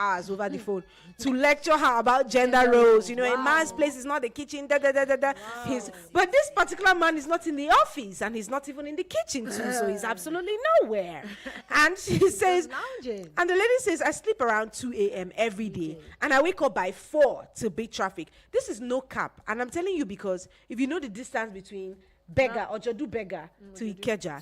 hours over the phone to lecture her about gender roles. You know, a man's place is not the kitchen. But this particular man is not in the office, and he's not even in the kitchen too, so he's absolutely nowhere. And she says, and the lady says, I sleep around 2 a.m. every day, and I wake up by 4 to beat traffic. This is no cap, and I'm telling you because if you know the distance between Beggar or Jodu Beggar to Ikeja,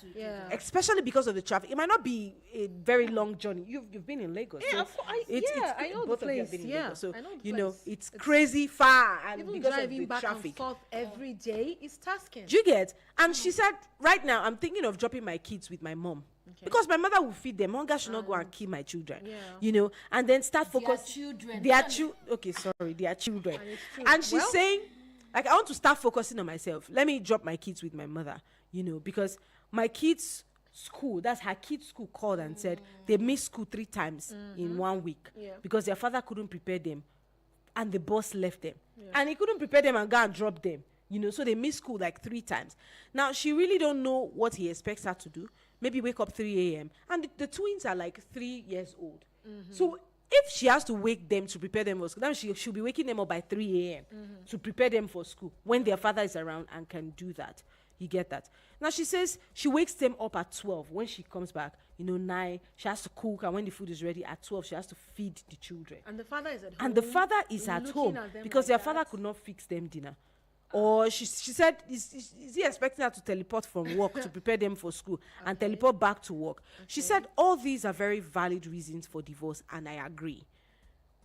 especially because of the traffic, it might not be a very long journey. You've been in Lagos, Yeah, so I know both the of you have place. been in Yeah, Lagos, so I know the you know place. it's crazy far, and Even because of driving the back traffic. and forth every day is tasking. Do you get? And she said, right now I'm thinking of dropping my kids with my mom. Because my mother will feed them. Hunger should not go and kill my children. You know, and then start focusing. Their children. Okay, sorry, their children. And she's saying, like, I want to start focusing on myself. Let me drop my kids with my mother. You know, because my kids' school, that's her kids' school, called and said they missed school 3 times in 1 week because their father couldn't prepare them, and the boss left them, and he couldn't prepare them and go and drop them. You know, so they missed school like 3 times. Now she really don't know what he expects her to do. Maybe wake up 3 a.m. and the twins are like 3 years old. So if she has to wake them to prepare them for school, then she'll be waking them up by 3 a.m. To prepare them for school when their father is around and can do that. You get that? Now she says she wakes them up at 12 when she comes back. You know, 9, she has to cook, and when the food is ready at 12, she has to feed the children. And the father is at home. And the father is at home because their father could not fix them dinner. Or she said, is he expecting her to teleport from work to prepare them for school and teleport back to work? She said all these are very valid reasons for divorce, and I agree.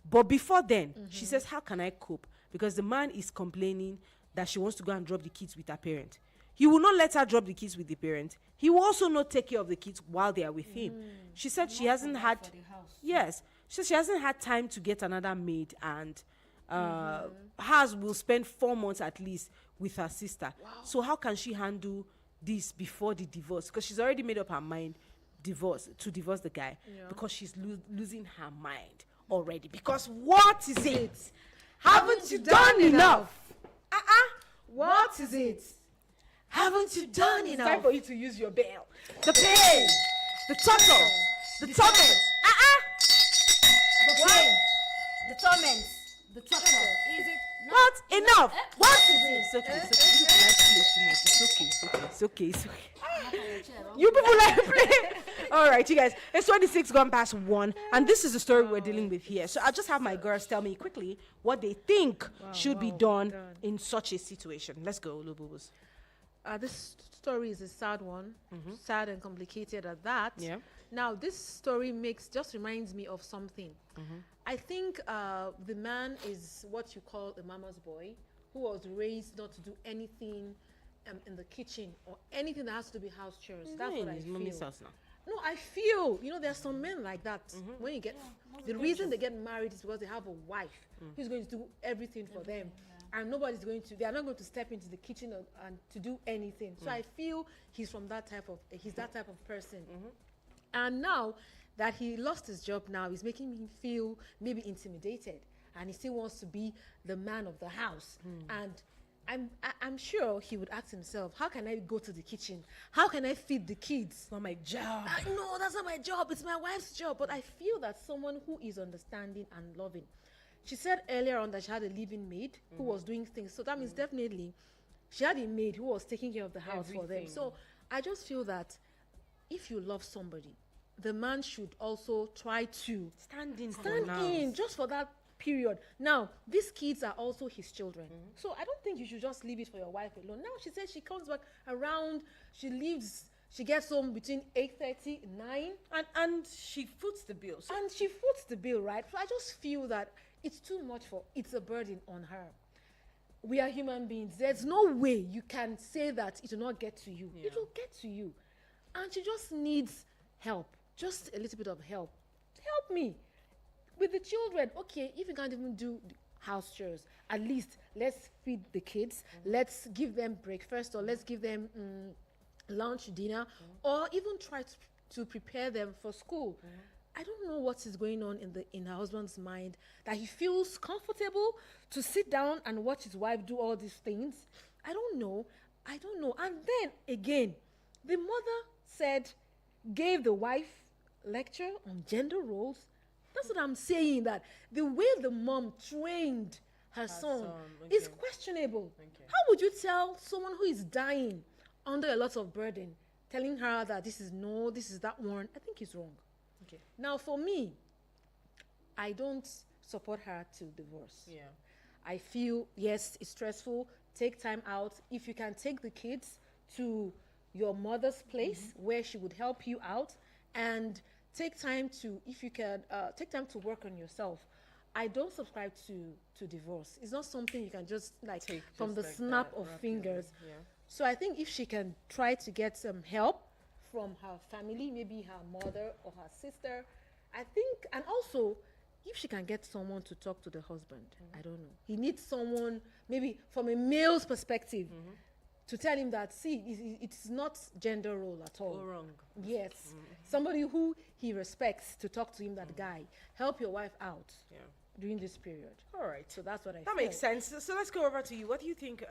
But before then, she says, how can I cope? Because the man is complaining that she wants to go and drop the kids with her parent. He will not let her drop the kids with the parent. He will also not take care of the kids while they are with him. She said she hasn't had, yes, she said she hasn't had time to get another maid, and hers will spend 4 months at least with her sister. So how can she handle this before the divorce? Because she's already made up her mind to divorce the guy, because she's losing her mind already. Because what is it? Haven't you done enough? What is it? Haven't you done enough? It's time for you to use your bell. The pain, the torture, the torment. The pain, the torment, the torture. Is it not enough? What is it? It's okay. It's okay. It's okay. You people like play. All right, you guys. It's 26 gone past 1, and this is the story we're dealing with here. So I'll just have my girls tell me quickly what they think should be done in such a situation. Let's go, Lububus. This story is a sad one, sad and complicated at that. Yeah. Now, this story reminds me of something. I think the man is what you call a mama's boy, who was raised not to do anything in the kitchen or anything that has to do with house chores. That's what I feel. No, I feel, there are some men like that. When you get, the reason they get married is because they have a wife who's going to do everything for them. And they are not going to step into the kitchen and to do anything. So I feel he's that type of person. And now that he lost his job now, he's making me feel maybe intimidated. And he still wants to be the man of the house. And I'm sure he would ask himself, how can I go to the kitchen? How can I feed the kids? It's not my job. No, that's not my job. It's my wife's job. But I feel that someone who is understanding and loving. She said earlier on that she had a living maid who was doing things. So that means definitely she had a maid who was taking care of the house for them. So I just feel that if you love somebody, the man should also try to stand in just for that period. Now, these kids are also his children. So I don't think you should just leave it for your wife alone. Now she says she comes back around, she gets home between 8:30, 9. And she foots the bill. And she foots the bill, right? So I just feel that it's too much it's a burden on her. We are human beings. There's no way you can say that it will not get to you. It will get to you. And she just needs help. Just a little bit of help. Help me. With the children, okay, if you can't even do house chores, at least let's feed the kids. Let's give them breakfast, or let's give them lunch, dinner, or even try to prepare them for school. I don't know what is going on in her husband's mind, that he feels comfortable to sit down and watch his wife do all these things. I don't know. And then again, the mother gave the wife lecture on gender roles. That's what I'm saying, that the way the mom trained her son is questionable. How would you tell someone who is dying under a lot of burden, telling her that this is that one? I think it's wrong. Okay. Now, for me, I don't support her to divorce. Yeah. I feel, yes, it's stressful. Take time out. If you can take the kids to your mother's place where she would help you out, and take time to, if you can, take time to work on yourself. I don't subscribe to divorce. It's not something you can just like from the snap of fingers. Yeah. So I think if she can try to get some help from her family, maybe her mother or her sister, I think, and also if she can get someone to talk to the husband, I don't know. He needs someone, maybe from a male's perspective, to tell him that, see, it's not gender role at all. Go wrong. Yes. Somebody who he respects to talk to him, that guy. Help your wife out during this period. All right. So that's what I That feel. makes sense. So let's go over to you. What do you think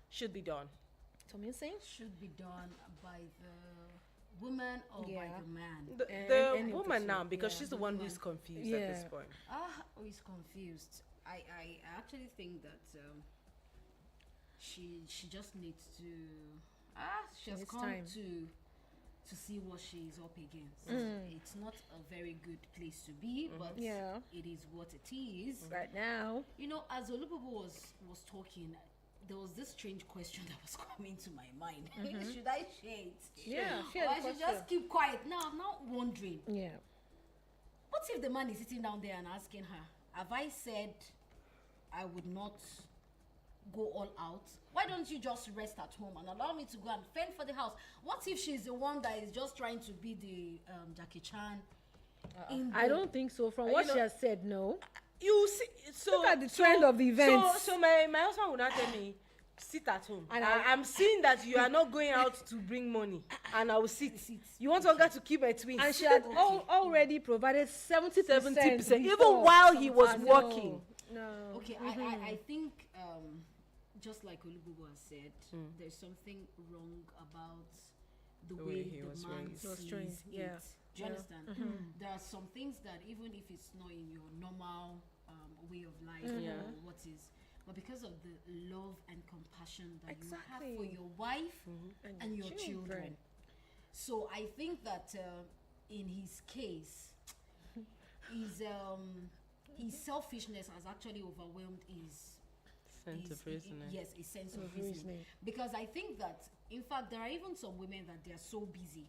should be done? Tomin Singh? Should be done by the woman or by the man. The woman now, because she's the one who's confused at this point. Who is confused? I actually think that she just needs to she has needs come time. to see what she's up against. It's not a very good place to be, but it is what it is. Right now. You know, as Olububu was talking, there was this strange question that was coming to my mind. Should I share it? Yeah, Or share the I should question. just keep quiet. Now I'm not wondering. Yeah. What if the man is sitting down there and asking her, have I said I would not go all out? Why don't you just rest at home and allow me to go and fend for the house? What if she's the one that is just trying to be the Jackie Chan? I don't think so. From what know- she has said, no. You see, so Look at the trend of the events. So my husband would not tell me, sit at home. And I'm seeing that you are not going out to bring money, and I will sit. You want Olga to keep my twins? And she had already provided 70%. 70%, even before. while he was No. working. No. Okay, I think just like Olububu has said, there's something wrong about the way he the was man raised. Was sees trained, it. yeah. Do you understand? There are some things that even if it's not in your normal way of life or what is, but because of the love and compassion that you have for Exactly. your wife and your children. So I think that in his case, his selfishness has actually overwhelmed his Sense of reasoning. Yes, a sense of reasoning. Because I think that, in fact, there are even some women that they are so busy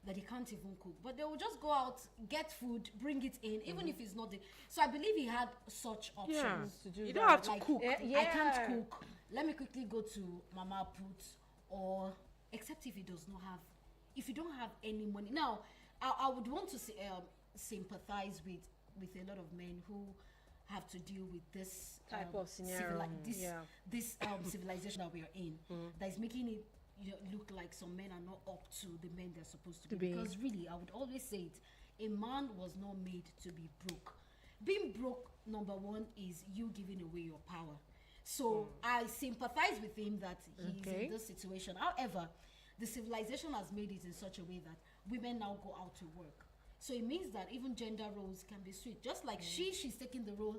that they can't even cook. But they will just go out, get food, bring it in, even if it's not the... So I believe he had such options. Yeah. To do You that. don't have to Like, cook. Yeah. I can't cook. Let me quickly go to Mama Put, or except if he does not have, if you don't have any money. Now, I would want to sympathize with a lot of men who have to deal with this Type of scenario. this civilization that we are in, that is making it look like some men are not up to the men they're supposed to be. Because really, I would always say it, a man was not made to be broke. Being broke, number one, is you giving away your power. So I sympathize with him that he's in this situation. However, the civilization has made it in such a way that women now go out to work. So it means that even gender roles can be switched. Just like she's taking the role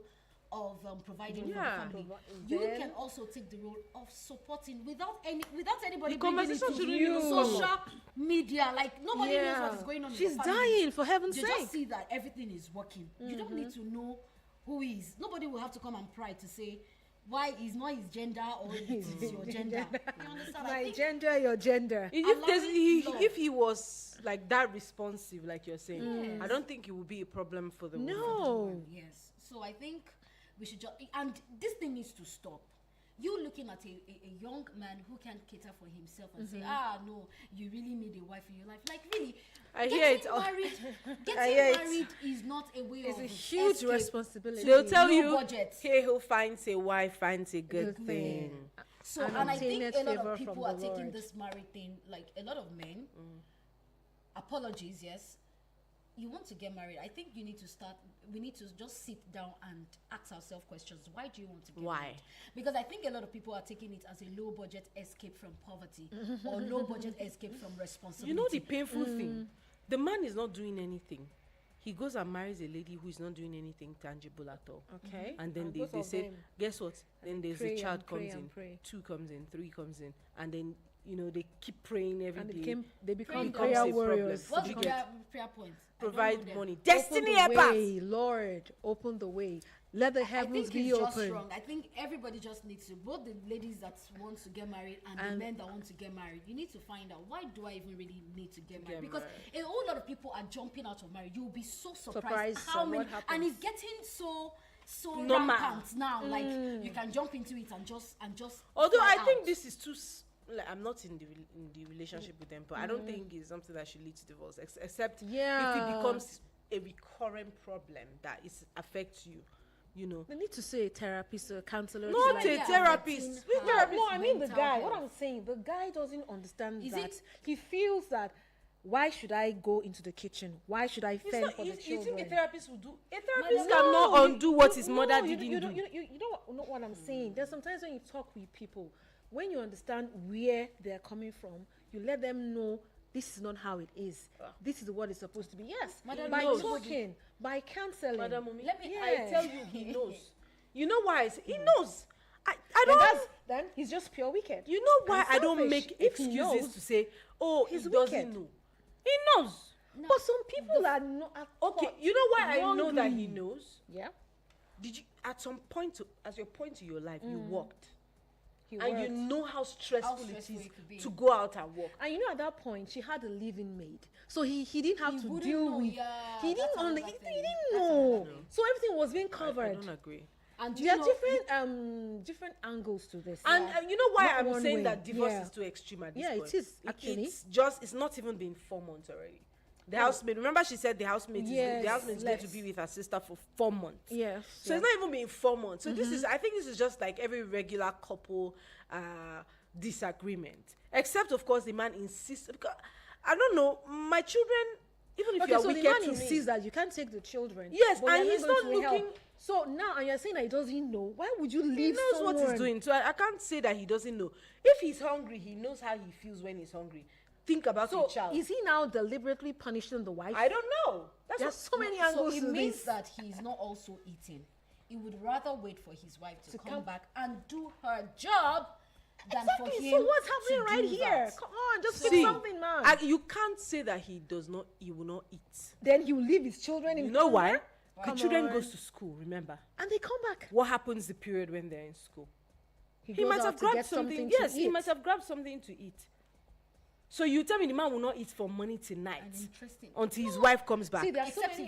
of providing for the family. You can also take the role of supporting without anybody The bringing it conversation to shouldn't you. even come Social media, like nobody knows what is going on. She's in your family. dying, for heaven's You sake. just see that everything is working. You don't need to know who he is. Nobody will have to come and pry to say why is not his gender or it is your gender. You understand? I My think gender, your gender. If he was like that responsive, like you're saying, I don't think it would be a problem for the woman. No. yes. So I think we should just, and this thing needs to stop. You looking at a young man who can cater for himself and say, no, you really need a wife in your life. Like really, I hear it. Getting married is not a way It's of a huge escape. responsibility. They'll tell No you, budget. hey, who finds a wife finds a good Good thing. thing. So, And and I think obtaineth a lot favor of people from are the taking Lord. this married thing, like a lot of men, apologies, yes. You want to get married. I think we need to just sit down and ask ourselves questions. Why do you want to get Why? married? Because I think a lot of people are taking it as a low budget escape from poverty or low budget escape from responsibility. You know the painful thing? The man is not doing anything. he goes and marries a lady who is not doing anything tangible at all. Okay. And then both they of say, them guess what? Then there's pray a child and pray comes and in, pray. 2 comes in, 3 comes in, and then they keep praying every And day. they become Becomes prayer a problem. warriors. What's the you get- prayer point? Provide money. Open Destiny the helpers. way, Lord, open the way. Let the I heavens think be it's just open. wrong. I think everybody just needs to, both the ladies that want to get married and the And- men that want to get married, you need to find out, why do I even really need to get married? get Because married. a whole lot of people are jumping out of marriage. You'll be so surprised Surprised how at many, what and happens. it's getting so Normal. rampant now. Like you can jump into it and just Although fly I think out. this is too. Like, I'm not in the relationship with them, but I don't think it's something that should lead to divorce. Except if Yeah. it becomes a recurrent problem that affects you. They need to say a therapist or a counselor. Not like, a yeah, therapist. letting Which her- therapist? No, I mean the mental guy. What health. I'm saying, the guy doesn't understand Is that. it- He feels that, why should I go into the kitchen? Why should I It's fend not, for you, the you children? think a therapist will do? A Madam, therapist no, cannot undo what his No, mother you didn't do. You know what I'm saying. There's sometimes when you talk with people, when you understand where they're coming from, you let them know this is not how it is. This is what it's supposed to be. Yes, Madam, by knows. talking, by counseling. Madam Mumi, Let me- I Yeah. tell you, he knows. You know why? He knows. I then, don't. then he's just pure wicked. You know why And I don't selfish. make If he excuses knows, to say, oh, he he's doesn't wicked. know. He knows. But some people are not. Okay, you know why I know that he wrongly. knows? Yeah. Did you at some point at your point to your life you worked He and you worked. know how stressful, stressful it it could be. is to go out and work. And you know, at that point, she had a living maid, so he didn't have He to wouldn't deal know, with. yeah, he didn't that's only. another He thing. didn't That's know. another thing. So everything was being I covered. don't agree. And do There you are know, different angles to this. And you know why Not I'm one saying way. that divorce Yeah. is too extreme at this Yeah, it point. is, actually. It's not even been 4 months already. The housemaid, remember she said the housemaid is Yes, the housemaid is going to less. be with her sister for 4 months. Yes. So it's not even been 4 months. So this is, I think this is just like every regular couple disagreement. Except of course the man insists, because I don't know, my children, even if Okay, you're so the wicked man to insists me, that you can't take the children. Yes, but and you're he's going not to help. looking- So now, and you're saying that he doesn't know. Why would you he leave knows what someone? he's doing. So I can't say that he doesn't know. If he's hungry, he knows how he feels when he's hungry. Think about So your child. is he now deliberately punishing the wife? I don't know. That's There's what, so many so angles it to means this. that he's not also eating. He would rather wait for his wife to come come- back and do her job than Exactly. for him So what's to happening right do here? that. Come on, just See, say something, man. you can't say that he will not eat. Then he will leave his children in. You know why? The Come children on. goes to school, remember? And they come back. What happens the period when they're in school? He goes might out have to grabbed get something. to Yes, he eat. might have grabbed something to eat. So you tell me the man will not eat for money tonight And interesting. until his wife comes back. See, there are so Except many